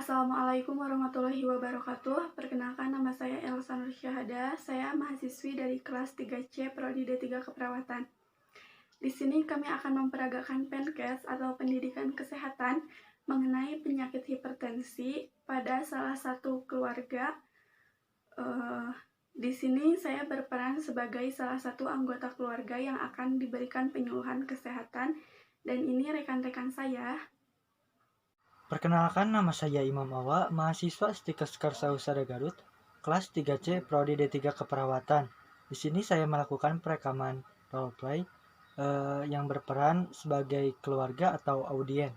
Assalamualaikum warahmatullahi wabarakatuh. Perkenalkan, nama saya Elsa Nur Syahada. Saya mahasiswi dari kelas 3C Prodi D3 Keperawatan. Di sini kami akan memperagakan penkes atau pendidikan kesehatan mengenai penyakit hipertensi pada salah satu keluarga. Di sini saya berperan sebagai salah satu anggota keluarga yang akan diberikan penyuluhan kesehatan, dan ini rekan-rekan saya. Perkenalkan, nama saya Imam Awa, mahasiswa Stikes Karsahusada Garut, kelas 3C Prodi D3 Keperawatan. Di sini saya melakukan perekaman roleplay yang berperan sebagai keluarga atau audien.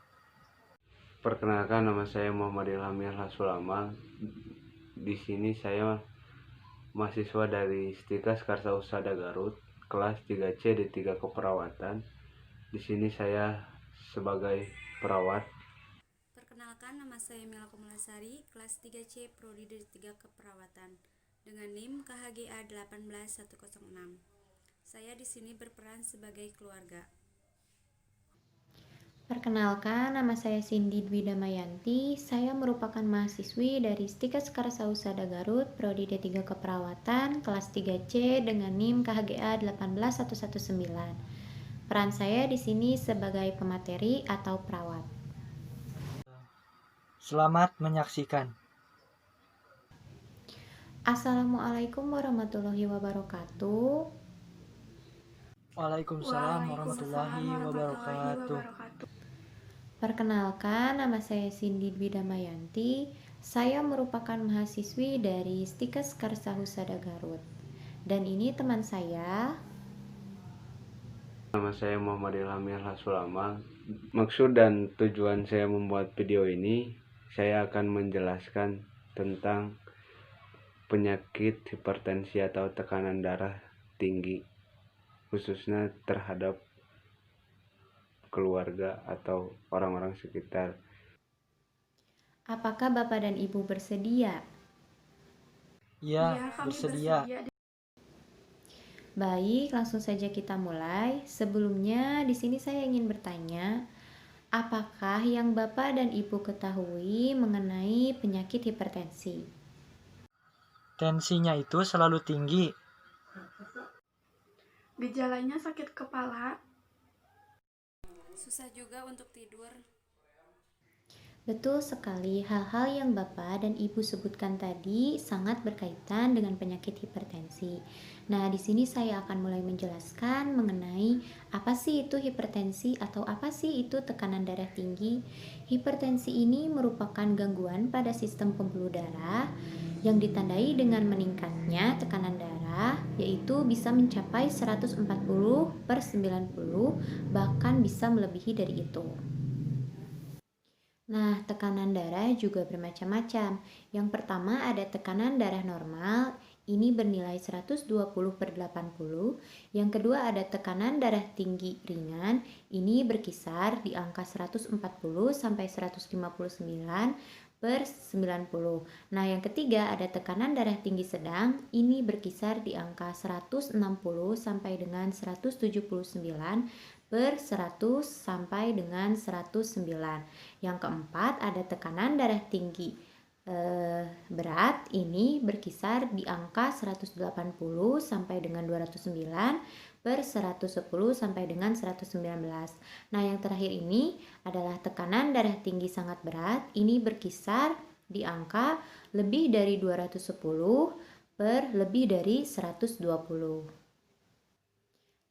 Perkenalkan, nama saya Muhammad Ilham Hasulamal. Di sini saya mahasiswa dari Stikes Karsahusada Garut, kelas 3C D3 Keperawatan. Di sini saya sebagai perawat. Perkenalkan, nama saya Mila Komulasari, kelas 3C Prodi D3 Keperawatan dengan NIM KHGA 18106. Saya di sini berperan sebagai keluarga. Perkenalkan, nama saya Cindy Dwi Damayanti. Saya merupakan mahasiswi dari Stikes Karsahusada Garut, Prodi D3 Keperawatan, kelas 3C dengan NIM KHGA 18119. Peran saya di sini sebagai pemateri atau perawat. Selamat menyaksikan. Assalamualaikum warahmatullahi wabarakatuh. Waalaikumsalam warahmatullahi wabarakatuh. Perkenalkan, nama saya Cindy Dwi Damayanti. Saya merupakan mahasiswi dari Stikes Karsahusada Garut. Dan ini teman saya. Nama saya Muhammad Ilham Hasulamal. Maksud dan tujuan saya membuat video ini, saya akan menjelaskan tentang penyakit hipertensi atau tekanan darah tinggi, khususnya terhadap keluarga atau orang-orang sekitar. Apakah Bapak dan Ibu bersedia? Ya, Kami bersedia. Baik, langsung saja kita mulai. Sebelumnya, di sini saya ingin bertanya, apakah yang Bapak dan Ibu ketahui mengenai penyakit hipertensi? Tensinya itu selalu tinggi. Gejalanya sakit kepala, Susah juga untuk tidur. Betul sekali, hal-hal yang Bapak dan Ibu sebutkan tadi sangat berkaitan dengan penyakit hipertensi. Nah, di sini saya akan mulai menjelaskan mengenai apa sih itu hipertensi atau apa sih itu tekanan darah tinggi. Hipertensi ini merupakan gangguan pada sistem pembuluh darah yang ditandai dengan meningkatnya tekanan darah, yaitu bisa mencapai 140/90, bahkan bisa melebihi dari itu. Nah, tekanan darah juga bermacam-macam. Yang pertama ada tekanan darah normal, ini bernilai 120/80. Yang kedua ada tekanan darah tinggi ringan, ini berkisar di angka 140 sampai 159/90. Nah, yang ketiga ada tekanan darah tinggi sedang, ini berkisar di angka 160 sampai dengan 179/100 sampai dengan 109. Yang keempat ada tekanan darah tinggi berat, ini berkisar di angka 180 sampai dengan 209/110 sampai dengan 119. Nah, yang terakhir ini adalah tekanan darah tinggi sangat berat, ini berkisar di angka lebih dari 210 per lebih dari 120.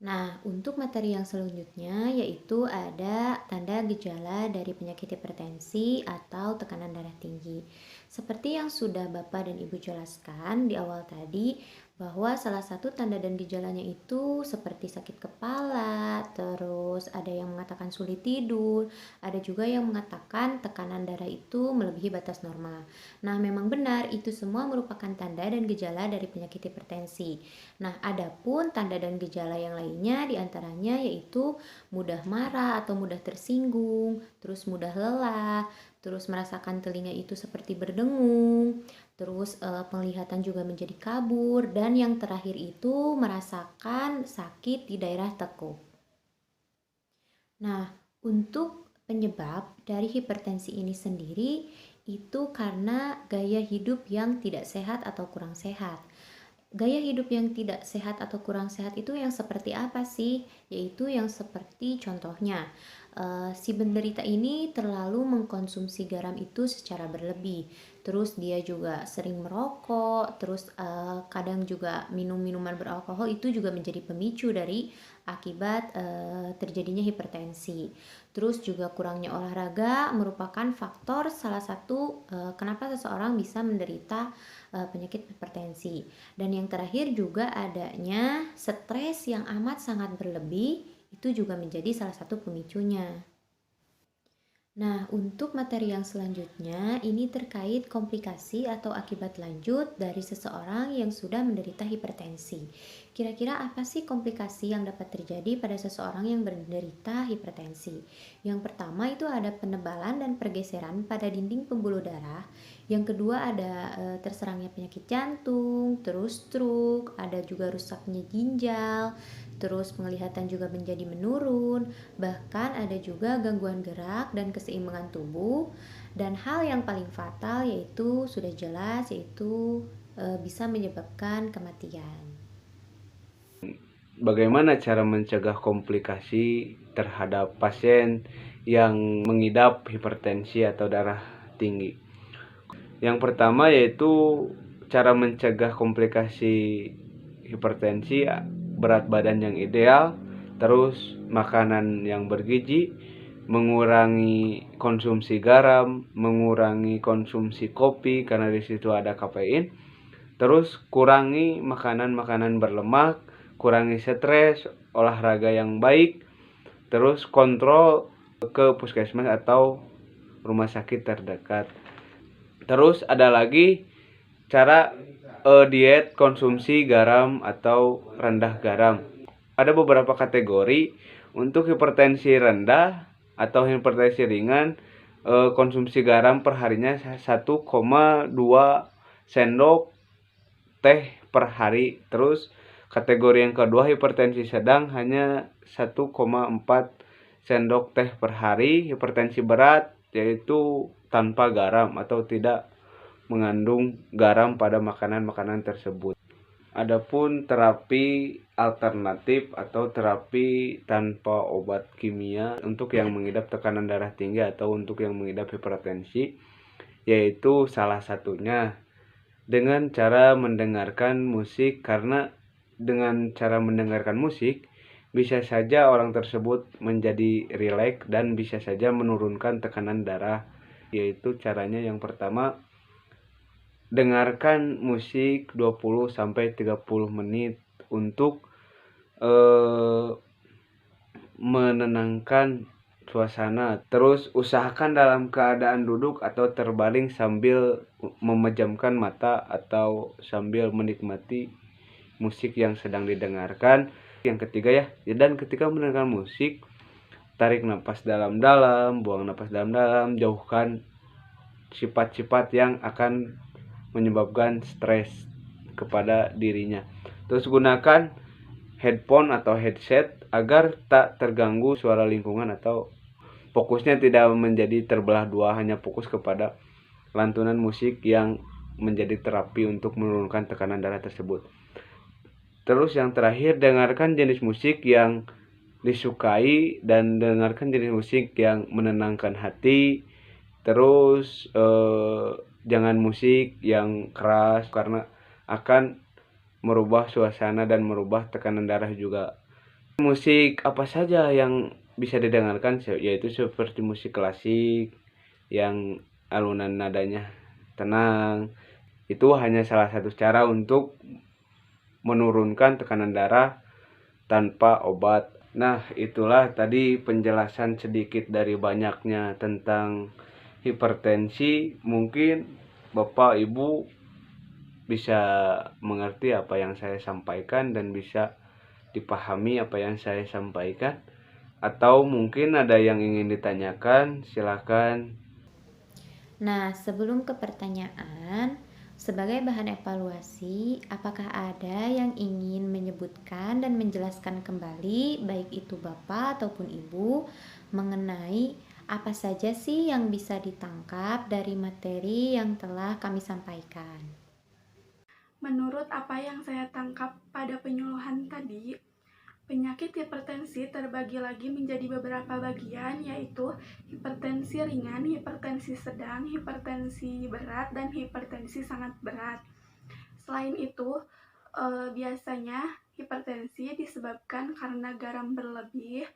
Nah, untuk materi yang selanjutnya yaitu ada tanda gejala dari penyakit hipertensi atau tekanan darah tinggi. Seperti yang sudah Bapak dan Ibu jelaskan di awal tadi, bahwa salah satu tanda dan gejalanya itu seperti sakit kepala, terus ada yang mengatakan sulit tidur, ada juga yang mengatakan tekanan darah itu melebihi batas normal. Nah, memang benar itu semua merupakan tanda dan gejala dari penyakit hipertensi. Nah, adapun tanda dan gejala yang lainnya diantaranya yaitu mudah marah atau mudah tersinggung, terus mudah lelah, terus merasakan telinga itu seperti berdengung, terus penglihatan juga menjadi kabur, dan yang terakhir itu merasakan sakit di daerah tekuk. Nah, untuk Penyebab dari hipertensi ini sendiri itu karena gaya hidup yang tidak sehat atau kurang sehat. Gaya hidup yang tidak sehat atau kurang sehat itu yang seperti apa sih? Yaitu yang seperti contohnya, si penderita ini terlalu mengkonsumsi garam itu secara berlebih. Terus dia juga sering merokok, terus kadang juga minum minuman beralkohol, itu juga menjadi pemicu dari akibat terjadinya hipertensi. Terus juga kurangnya olahraga merupakan faktor salah satu kenapa seseorang bisa menderita penyakit hipertensi. Dan yang terakhir juga adanya stres yang amat sangat berlebih, itu juga menjadi salah satu pemicunya. Nah, untuk materi yang selanjutnya, ini terkait komplikasi atau akibat lanjut dari seseorang yang sudah menderita hipertensi. Kira-kira apa sih komplikasi yang dapat terjadi pada seseorang yang menderita hipertensi? Yang pertama itu ada penebalan dan pergeseran pada dinding pembuluh darah. Yang kedua ada terserangnya penyakit jantung, terus stroke, ada juga rusaknya ginjal, terus penglihatan juga menjadi menurun, bahkan ada juga gangguan gerak dan keseimbangan tubuh, dan hal yang paling fatal yaitu sudah jelas yaitu bisa menyebabkan kematian. Bagaimana cara mencegah komplikasi terhadap pasien yang mengidap hipertensi atau darah tinggi? Yang pertama yaitu cara mencegah komplikasi hipertensi, berat badan yang ideal, terus makanan yang bergizi, mengurangi konsumsi garam, mengurangi konsumsi kopi karena di situ ada kafein, terus kurangi makanan-makanan berlemak, kurangi stres, olahraga yang baik, terus kontrol ke puskesmas atau rumah sakit terdekat. Terus ada lagi cara diet konsumsi garam atau rendah garam. Ada beberapa kategori untuk hipertensi rendah atau hipertensi ringan, konsumsi garam perharinya 1,2 sendok teh per hari. Terus kategori yang kedua hipertensi sedang hanya 1,4 sendok teh per hari. Hipertensi berat yaitu tanpa garam atau tidak mengandung garam pada makanan-makanan tersebut. Adapun terapi alternatif atau terapi tanpa obat kimia untuk yang mengidap tekanan darah tinggi atau untuk yang mengidap hipertensi, yaitu salah satunya dengan cara mendengarkan musik, karena dengan cara mendengarkan musik bisa saja orang tersebut menjadi rileks dan bisa saja menurunkan tekanan darah. Yaitu caranya yang pertama, dengarkan musik 20-30 menit untuk menenangkan suasana. Terus usahakan dalam keadaan duduk atau terbaring sambil memejamkan mata atau sambil menikmati musik yang sedang didengarkan. Yang ketiga ya, dan ketika mendengarkan musik, tarik napas dalam-dalam, buang napas dalam-dalam, jauhkan sifat-sifat yang akan menyebabkan stres kepada dirinya. Terus gunakan headphone atau headset agar tak terganggu suara lingkungan atau fokusnya tidak menjadi terbelah dua, hanya fokus kepada lantunan musik yang menjadi terapi untuk menurunkan tekanan darah tersebut. Terus yang terakhir, dengarkan jenis musik yang disukai dan dengarkan jenis musik yang menenangkan hati. Terus jangan musik yang keras karena akan merubah suasana dan merubah tekanan darah juga. Musik apa saja yang bisa didengarkan, yaitu seperti musik klasik yang alunan nadanya tenang. Itu hanya salah satu cara untuk menurunkan tekanan darah tanpa obat. Nah, itulah tadi penjelasan sedikit dari banyaknya tentang hipertensi. Mungkin Bapak Ibu bisa mengerti apa yang saya sampaikan dan bisa dipahami apa yang saya sampaikan. Atau mungkin ada yang ingin ditanyakan, silakan. Nah, sebelum ke pertanyaan, sebagai bahan evaluasi, apakah ada yang ingin menyebutkan dan menjelaskan kembali, baik itu Bapak ataupun Ibu, mengenai Apa saja sih yang bisa ditangkap dari materi yang telah kami sampaikan? Menurut apa yang saya tangkap pada penyuluhan tadi, penyakit hipertensi terbagi lagi menjadi beberapa bagian, yaitu hipertensi ringan, hipertensi sedang, hipertensi berat, dan hipertensi sangat berat. Selain itu, biasanya hipertensi disebabkan karena garam berlebih,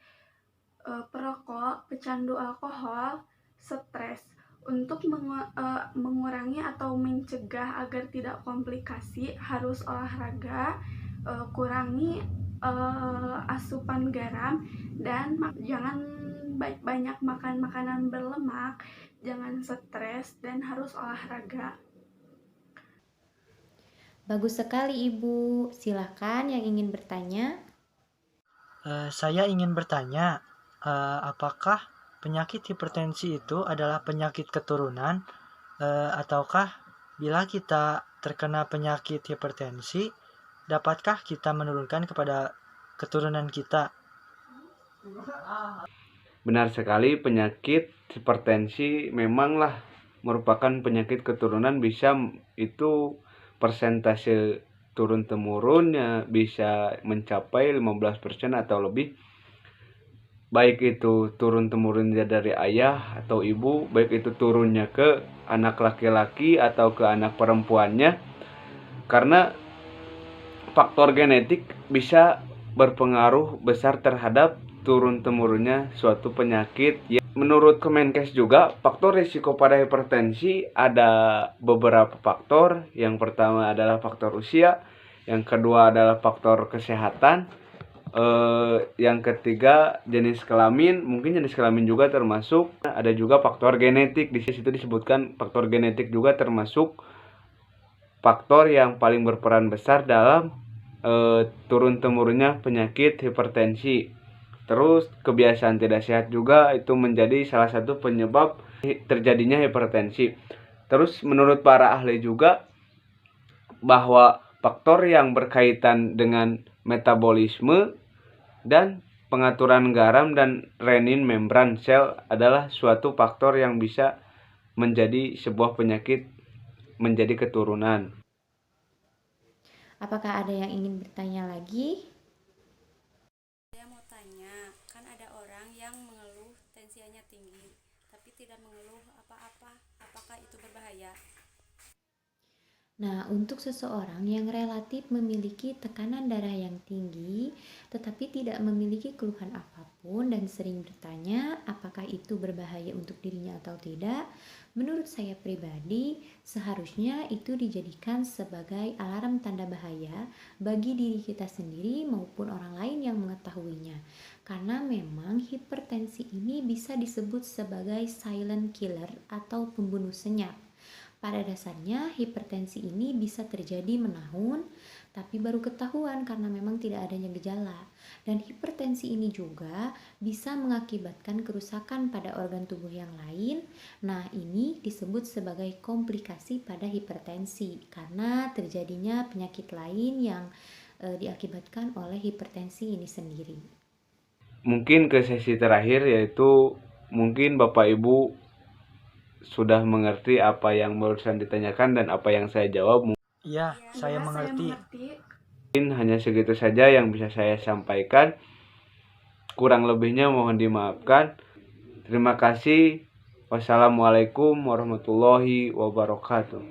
perokok, pecandu alkohol, stres. Untuk mengurangi atau mencegah agar tidak komplikasi, harus olahraga, kurangi asupan garam, dan jangan banyak makan makanan berlemak, jangan stres, dan harus olahraga. Bagus sekali Ibu, silahkan yang ingin bertanya. Saya ingin bertanya, apakah penyakit hipertensi itu adalah penyakit keturunan, ataukah bila kita terkena penyakit hipertensi, dapatkah kita menurunkan kepada keturunan kita? Benar sekali, penyakit hipertensi memanglah merupakan penyakit keturunan. Bisa itu persentase turun-temurunnya bisa mencapai 15% atau lebih. Baik itu turun-temurunnya dari ayah atau ibu, baik itu turunnya ke anak laki-laki atau ke anak perempuannya. Karena faktor genetik bisa berpengaruh besar terhadap turun-temurunnya suatu penyakit. Menurut Kemenkes juga, faktor risiko pada hipertensi ada beberapa faktor. Yang pertama adalah faktor usia, yang kedua adalah faktor kesehatan, yang ketiga jenis kelamin, mungkin jenis kelamin juga termasuk. Ada juga faktor genetik, di situ disebutkan faktor genetik juga termasuk faktor yang paling berperan besar dalam turun-temurunnya penyakit hipertensi. Terus kebiasaan tidak sehat juga itu menjadi salah satu penyebab terjadinya hipertensi. Terus menurut para ahli juga bahwa faktor yang berkaitan dengan metabolisme dan pengaturan garam dan renin membran sel adalah suatu faktor yang bisa menjadi sebuah penyakit menjadi keturunan. Apakah ada yang ingin bertanya lagi? Saya mau tanya, kan ada orang yang mengeluh tensinya tinggi, tapi tidak mengeluh apa-apa. Apakah itu berbahaya? Nah, untuk seseorang yang relatif memiliki tekanan darah yang tinggi, tetapi tidak memiliki keluhan apapun dan sering bertanya apakah itu berbahaya untuk dirinya atau tidak, menurut saya pribadi, seharusnya itu dijadikan sebagai alarm tanda bahaya bagi diri kita sendiri maupun orang lain yang mengetahuinya. Karena memang hipertensi ini bisa disebut sebagai silent killer atau pembunuh senyap. Pada dasarnya, hipertensi ini bisa terjadi menahun, tapi baru ketahuan karena memang tidak adanya gejala. Dan hipertensi ini juga bisa mengakibatkan kerusakan pada organ tubuh yang lain. Nah, ini disebut sebagai komplikasi pada hipertensi karena terjadinya penyakit lain yang diakibatkan oleh hipertensi ini sendiri. Mungkin ke sesi terakhir, yaitu mungkin Bapak Ibu sudah mengerti apa yang barusan ditanyakan dan apa yang saya jawab. Iya, saya mengerti. Mungkin hanya segitu saja yang bisa saya sampaikan. Kurang lebihnya mohon dimaafkan. Terima kasih. Wassalamualaikum warahmatullahi wabarakatuh.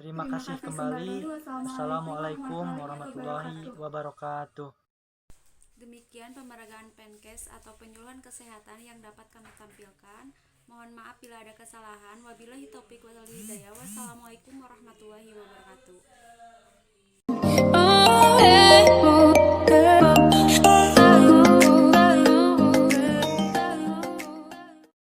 Terima kasih kembali. Wassalamualaikum warahmatullahi wabarakatuh. Demikian pemeragaan Penkes atau penyuluhan kesehatan yang dapat kami tampilkan. Mohon maaf bila ada kesalahan. Wabillahi taufiq wal hidayah. Wassalamualaikum warahmatullahi wabarakatuh.